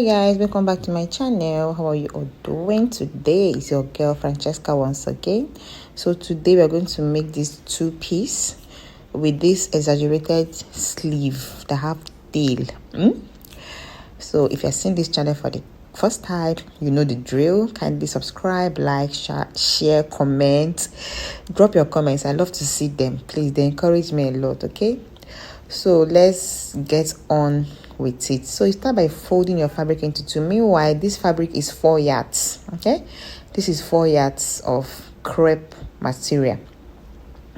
Hi guys, welcome back to my channel. How are you all doing? Today is your girl Francesca once again. So today we are going to make this two-piece with this exaggerated sleeve that have tail. So if you're seeing this channel for the first time, you know the drill. Kindly subscribe, like, share, comment, drop your comments. I love to see them. Please, they encourage me a lot. Okay, so let's get on with it. So you start by folding your fabric into two. Meanwhile, this fabric is 4 yards. Okay, this is 4 yards of crepe material.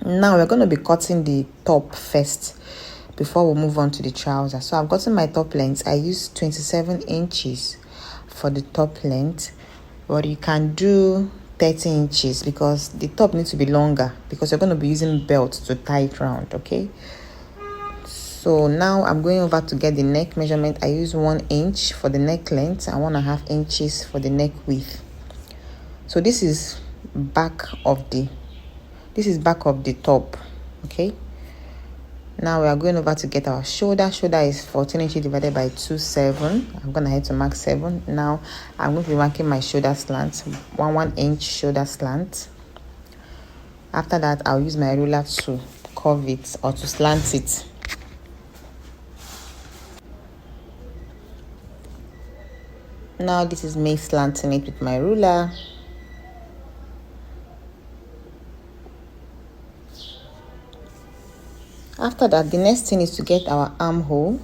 Now we're going to be cutting the top first before we move on to the trousers. So I've gotten my top length. I use 27 inches for the top length, but you can do 30 inches because the top needs to be longer because you're going to be using belt to tie it round. Okay, so now I'm going over to get the neck measurement. I use 1 inch for the neck length and 1.5 inches for the neck width. So this is back of the top. Okay, now we are going over to get our shoulder. Shoulder is 14 inches divided by 2.7. I'm gonna head to mark 7. Now I'm going to be marking my shoulder slant, 1 inch shoulder slant. After that, I'll use my ruler to curve it or to slant it. Now this is me slanting it with my ruler. After that, the next thing is to get our armhole.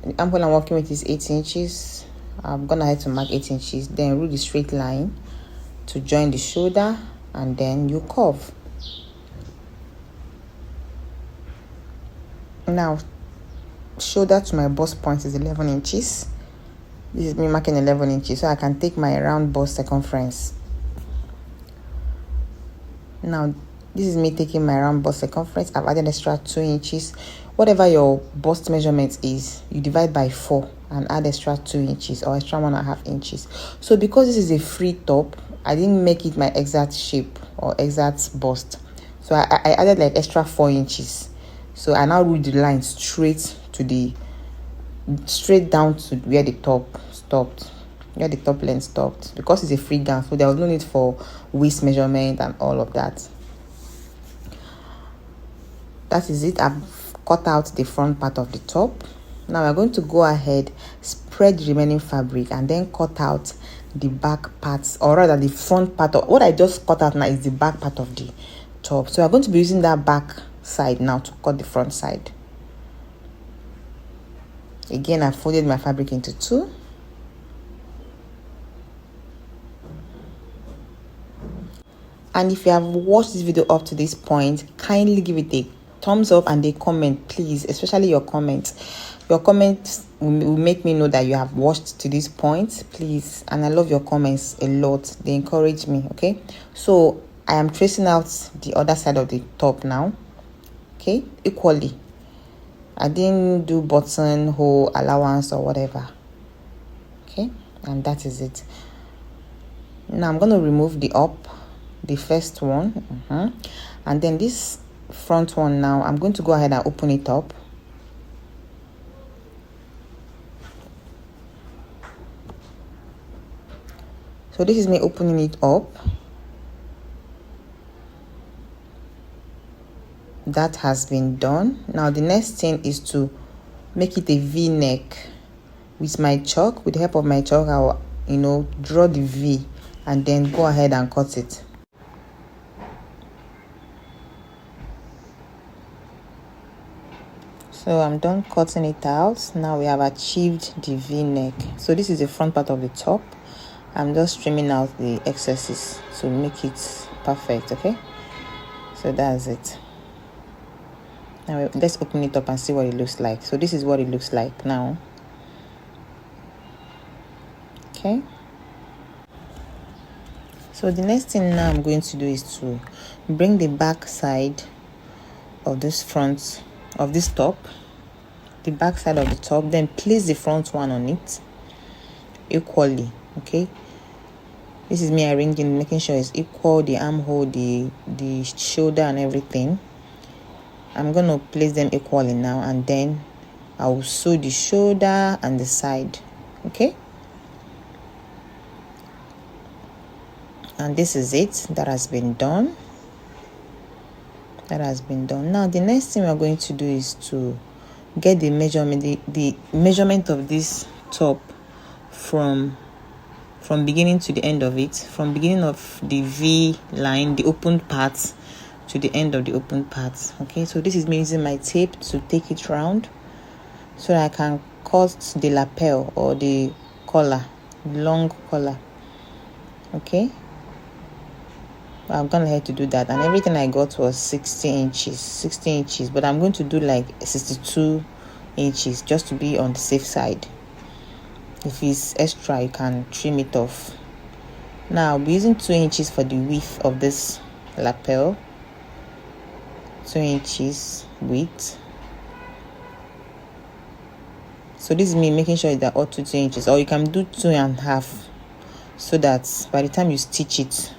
The armhole I'm working with is 8 inches. I'm gonna head to mark 8 inches. Then rule the straight line to join the shoulder, and then you curve. Now, shoulder to my bust point is 11 inches. This is me marking 11 inches, so I can take my round bust circumference. Now, this is me taking my round bust circumference. I've added extra 2 inches. Whatever your bust measurement is, you divide by 4 and add extra 2 inches or extra 1.5 inches. So because this is a free top, I didn't make it my exact shape or exact bust. So I added like extra 4 inches. So I now rule the line straight down to where the top stopped, where the top length stopped, because it's a free gown, so there was no need for waist measurement and all of that. That is it. I've cut out the front part of the top. Now we're going to go ahead, spread the remaining fabric, and then cut out the back parts, or rather the front part of what I just cut out now is the back part of the top. So we're going to be using that back side now to cut the front side. Again, I folded my fabric into 2. And if you have watched this video up to this point, kindly give it a thumbs up and a comment, please, especially your comments. Your comments will make me know that you have watched to this point, please. And I love your comments a lot. They encourage me. Okay, so I am tracing out the other side of the top now. Okay, equally. I didn't do button hole allowance or whatever. Okay, and that is it. Now I'm going to remove the first one, and then this front one. Now I'm going to go ahead and open it up. So this is me opening it up. That has been done. Now the next thing is to make it a V-neck. With my chalk, with the help of my chalk, I'll draw the V and then go ahead and cut it. So I'm done cutting it out. Now we have achieved the V-neck. So this is the front part of the top. I'm just trimming out the excesses to make it perfect. Okay, so that's it. Now let's open it up and see what it looks like. So this is what it looks like now. Okay, so the next thing now I'm going to do is to bring the back side of this front of this top, the back side of the top, then place the front one on it equally. Okay, this is me arranging, making sure it's equal, the armhole, the shoulder and everything. I'm going to place them equally now, and then I will sew the shoulder and the side. Okay, and this is it. That has been done. Now the next thing we're going to do is to get the measurement, the measurement of this top from beginning to the end of it, from beginning of the V line, the open part, to the end of the open part. Okay, so this is me using my tape to take it round so that I can cut the lapel or the collar, long collar. Okay, I've gone ahead to do that, and everything I got was 60 inches, but I'm going to do like 62 inches just to be on the safe side. If it's extra, you can trim it off. Now I'll be using 2 inches for the width of this lapel. 2 inches width. So this is me making sure that all 2 inches, or you can do 2.5, so that by the time you stitch it,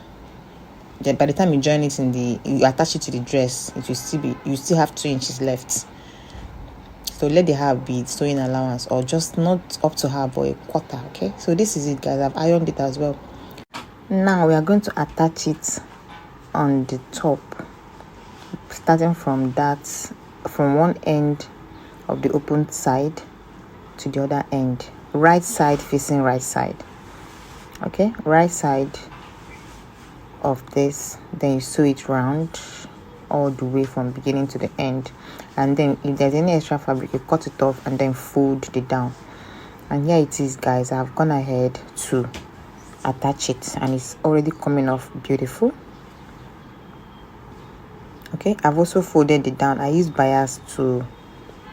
then by the time you join it you attach it to the dress, it will still be, you still have 2 inches left. So let the half be sewing allowance, or just not up to half or a quarter. Okay, so this is it, guys. I've ironed it as well. Now we are going to attach it on the top, starting from one end of the open side to the other end, right side facing right side. Okay, right side of this, then you sew it round all the way from beginning to the end, and then if there's any extra fabric, you cut it off and then fold it down. And here it is, guys. I've gone ahead to attach it, and it's already coming off beautiful. Okay, I've also folded it down. I use bias to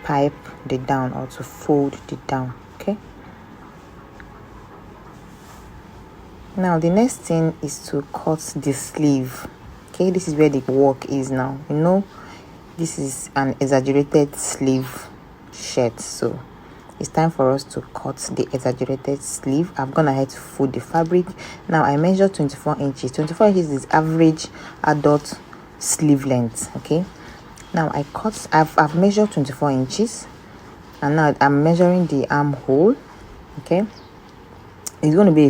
pipe the down, or to fold it down. Okay, now the next thing is to cut the sleeve. Okay, this is where the work is now. You know, this is an exaggerated sleeve shirt, so it's time for us to cut the exaggerated sleeve. I've gone ahead to fold the fabric. Now I measured 24 inches. 24 inches is average adult sleeve length. Okay, now I've measured 24 inches, and now I'm measuring the armhole. Okay, it's going to be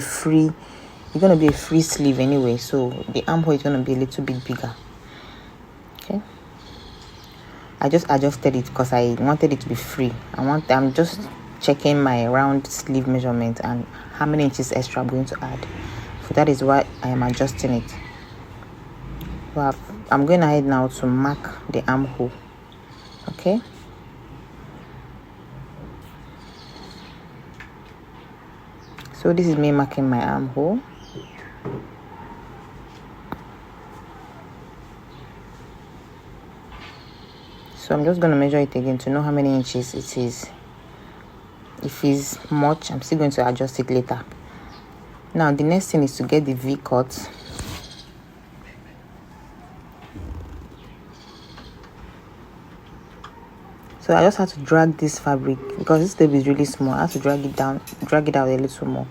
a free sleeve anyway, so the armhole is going to be a little bit bigger. Okay, I just adjusted it because I wanted it to be free. I'm just checking my round sleeve measurement and how many inches extra I'm going to add. So that is why I am adjusting it. So I'm going ahead now to mark the armhole. Okay, so this is me marking my armhole. So I'm just going to measure it again to know how many inches it is. If it's much, I'm still going to adjust it later. Now the next thing is to get the V cut. So I just have to drag this fabric because this tape is really small. I have to drag it out a little more.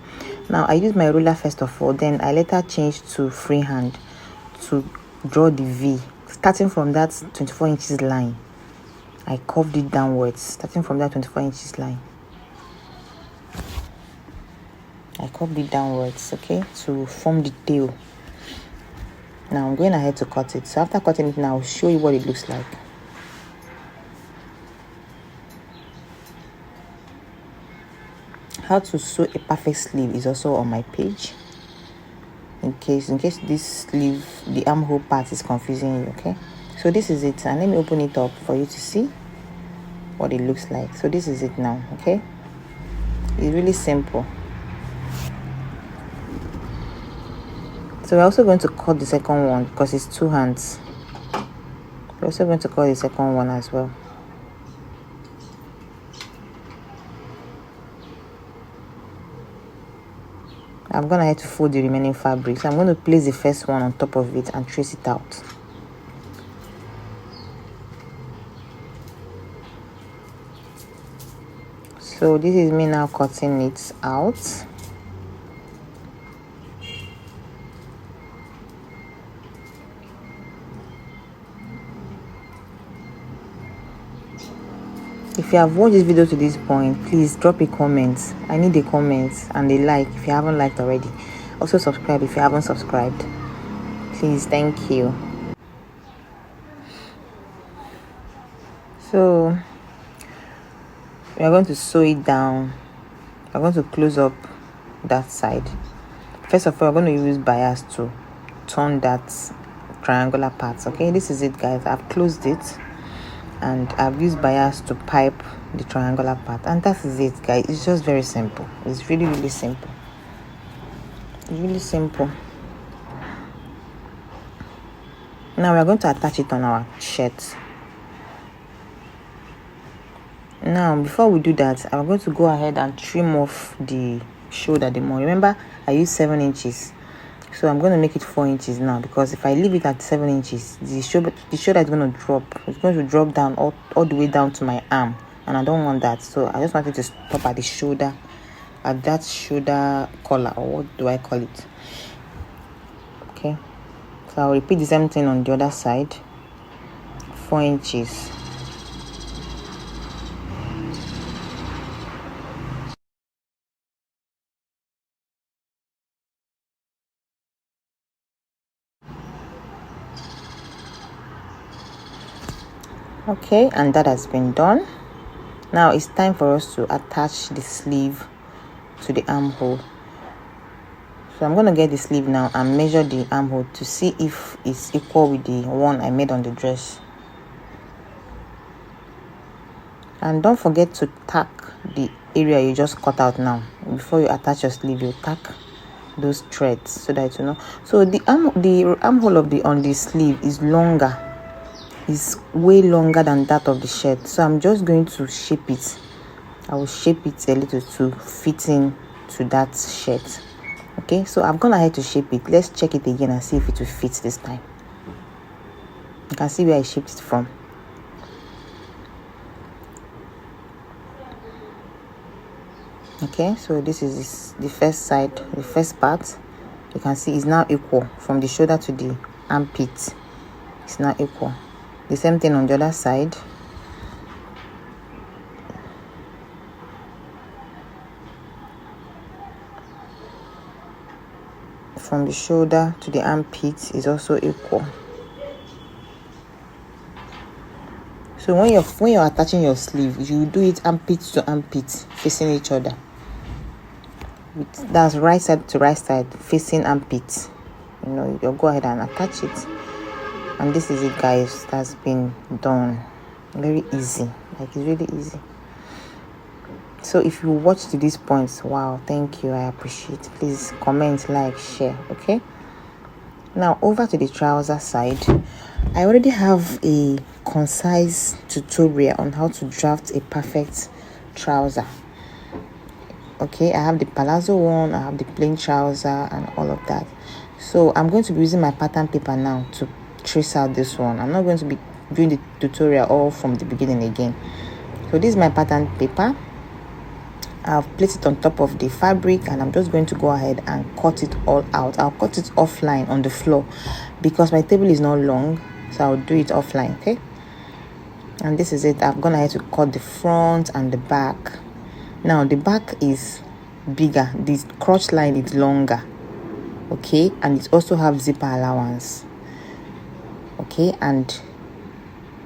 Now I use my ruler first of all, then I later changed to freehand to draw the V, starting from that 24 inches line. I curved it downwards, starting from that 24 inches line. I curved it downwards, okay, to form the tail. Now I'm going ahead to cut it. So after cutting it, now I'll show you what it looks like. How to sew a perfect sleeve is also on my page. In case this sleeve, the armhole part is confusing you, okay? So this is it, and let me open it up for you to see what it looks like. So this is it now, okay? It's really simple. So we're also going to cut the second one because it's 2 hands. We're also going to cut the second one as well. I'm going to have to fold the remaining fabric. So I'm going to place the first one on top of it and trace it out. So this is me now cutting it out. If you have watched this video to this point, please drop a comment. I need a comment and a like if you haven't liked already. Also subscribe if you haven't subscribed. Please, thank you. So we are going to sew it down. We're going to close up that side. First of all, we're going to use bias to turn that triangular part. Okay, this is it, guys. I've closed it and I've used bias to pipe the triangular part, and that is it, guys. It's just very simple. It's really simple. It's really simple. Now we're going to attach it on our shirt. Now before we do that, I'm going to go ahead and trim off the shoulder the more. Remember, I used 7 inches, so I'm going to make it 4 inches now, because if I leave it at 7 inches, the shoulder is going to drop. It's going to drop down all the way down to my arm, and I don't want that. So I just wanted to stop at the shoulder, at that shoulder collar, or what do I call it? Okay, so I'll repeat the same thing on the other side. 4 inches. Okay, and that has been done. Now it's time for us to attach the sleeve to the armhole. So I'm going to get the sleeve now and measure the armhole to see if it's equal with the one I made on the dress. And don't forget to tack the area you just cut out now. Before you attach your sleeve, you tack those threads so that you know. So the armhole of on the sleeve is longer. Is way longer than that of the shirt, so I'm just going to shape it. I will shape it a little to fit in to that shirt. Okay, so I've gone ahead to shape it. Let's check it again and see if it will fit this time. You can see where I shaped it from. Okay, so this is the first side, the first part. You can see is now equal from the shoulder to the armpit. It's now equal. The same thing on the other side. From the shoulder to the armpit is also equal. So when you're attaching your sleeve, you do it armpit to armpit, facing each other. That's right side to right side, facing armpit. You'll go ahead and attach it. And this is it, guys. That's been done. Very easy. Like, it's really easy. So if you watch to this point, wow, thank you. I appreciate it. Please comment, like, share. Okay. Now over to the trouser side. I already have a concise tutorial on how to draft a perfect trouser. Okay, I have the palazzo one, I have the plain trouser, and all of that. So I'm going to be using my pattern paper now to trace out this one. I'm not going to be doing the tutorial all from the beginning again. So this is my pattern paper. I've placed it on top of the fabric, and I'm just going to go ahead and cut it all out. I'll cut it offline on the floor because my table is not long, so I'll do it offline. Okay, and this is it. I've gone ahead to cut the front and the back. Now the back is bigger, this crotch line is longer. Okay, and it also have zipper allowance. Okay, and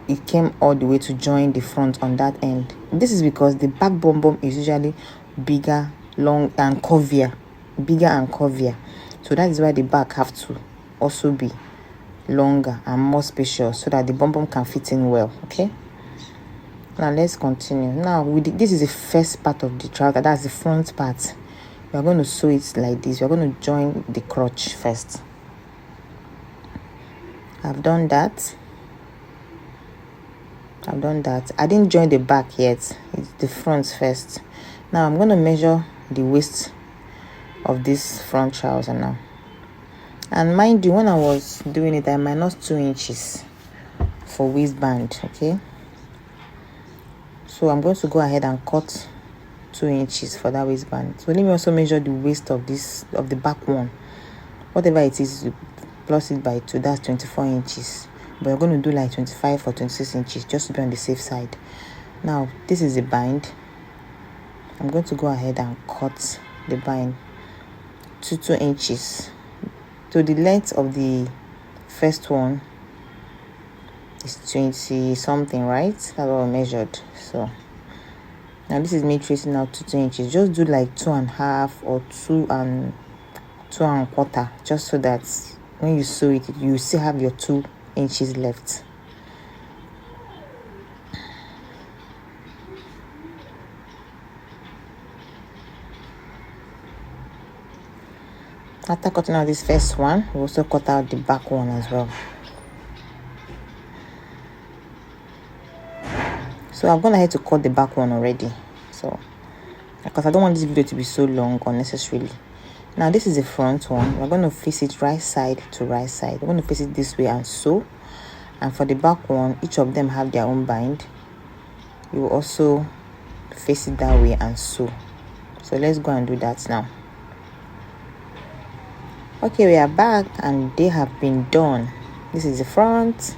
it came all the way to join the front on that end. This is because the back bum is usually bigger, long, and curvier. So that is why the back have to also be longer and more spacious, so that the bum can fit in well. Okay, now let's continue. Now this is the first part of the trouser. That's the front part. We are going to sew it like this. We are going to join the crotch first. I've done that. I didn't join the back yet. It's the front first. Now I'm going to measure the waist of this front trouser now. And mind you, when I was doing it, I minus 2 inches for waistband. Okay, so I'm going to go ahead and cut 2 inches for that waistband. So let me also measure the waist of the back one. Whatever it is, plus it by 2, that's 24 inches. But we're going to do like 25 or 26 inches just to be on the safe side. Now this is the bind. I'm going to go ahead and cut the bind to 2 inches. So the length of the first one is 20 something, right? That's what I measured. So now this is me tracing out to 2 inches. Just do like 2.5 or 2.25, just so that when you sew it, you still have your 2 inches left. After cutting out this first one, we also cut out the back one as well. So I've gone ahead to cut the back one already, so because I don't want this video to be so long unnecessarily. Now this is the front one. We're going to face it right side to right side. We're going to face it this way and sew. And for the back one, each of them have their own bind. You will also face it that way and sew. So let's go and do that now. Okay, we are back and they have been done. This is the front,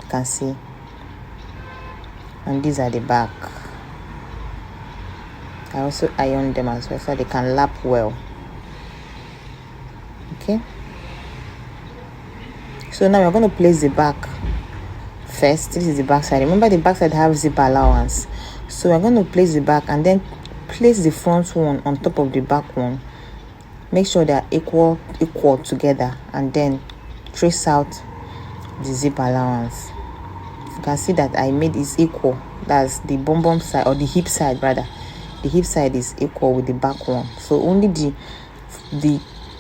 you can see, and these are the back. I also iron them as well so they can lap well. Okay, so now we're going to place the back first. This is the back side. Remember, the back side has zip allowance, so we're going to place the back and then place the front one on top of the back one. Make sure they are equal together, and then trace out the zip allowance. You can see that I made it equal. That's the bum side, or the hip side rather. The hip side is equal with the back one, so only the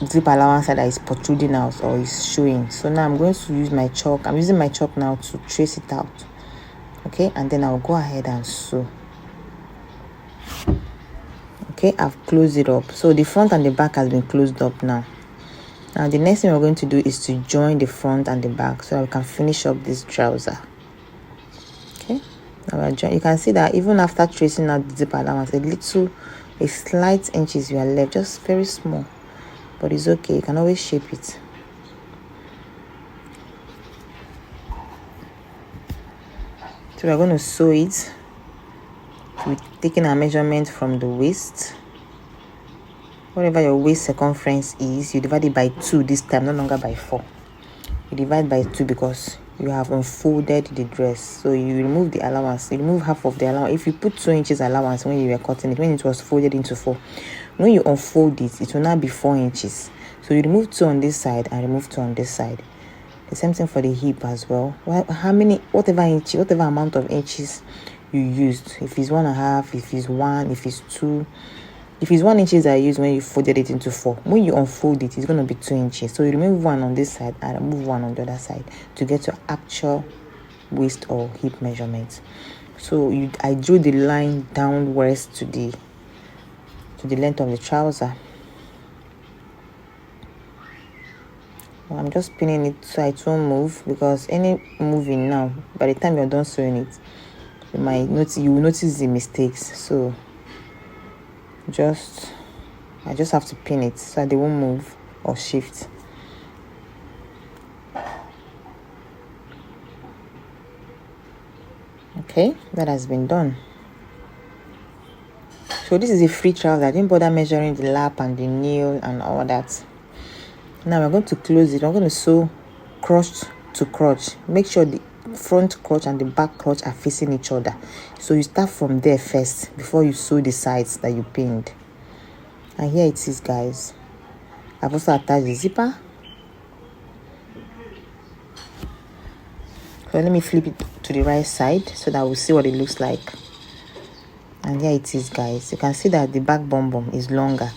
zip allowance side that is protruding out or is showing. So now I'm going to use my chalk. I'm using my chalk now to trace it out. Okay, and then I'll go ahead and sew. Okay, I've closed it up. So the front and the back has been closed up now. Now the next thing we're going to do is to join the front and the back so that we can finish up this trouser. Okay, now you can see that even after tracing out the zip allowance, a slight inches you are left, just very small, but it's okay. You can always shape it. So we're going to sew it. We're taking our measurement from the waist. Whatever your waist circumference is, you divide it by 2 this time, no longer by 4. You divide by 2 because you have unfolded the dress. So you remove the allowance. You remove half of the allowance. If you put 2 inches allowance when you were cutting it, when it was folded into 4, when you unfold it, it will now be 4 inches. So you remove 2 on this side and remove 2 on this side. The same thing for the hip as well. Whatever amount of inches you used, if it's 1.5, if it's 1, if it's 2, if it's 1 inches I use when you folded it into 4, when you unfold it, it's going to be 2 inches. So you remove 1 on this side and remove 1 on the other side to get your actual waist or hip measurement. So I drew the line downwards to the length of the trouser. I'm just pinning it so it won't move, because any moving now, by the time you're done sewing it, you will notice the mistakes. So I just have to pin it so they won't move or shift. Okay, that has been done. So this is a free trouser. I didn't bother measuring the lap and the nail and all that. Now we're going to close it. I'm going to sew crotch to crotch. Make sure the front crotch and the back crotch are facing each other. So you start from there first before you sew the sides that you pinned. And here it is, guys. I've also attached the zipper. So let me flip it to the right side so that we'll see what it looks like. And here it is, guys. You can see that the back bum is longer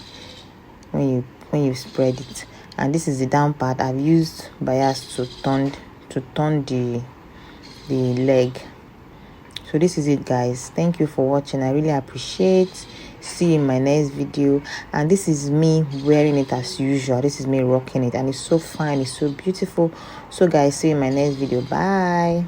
when you spread it. And this is the down part. I've used bias to turn the leg. So this is it, guys. Thank you for watching. I really appreciate. See you in my next video. And this is me wearing it as usual. This is me rocking it, and it's so fine, it's so beautiful. So guys, see you in my next video. Bye.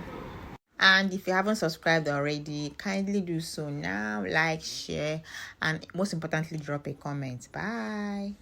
And if you haven't subscribed already, kindly do so now. Like, share, and most importantly, drop a comment. Bye.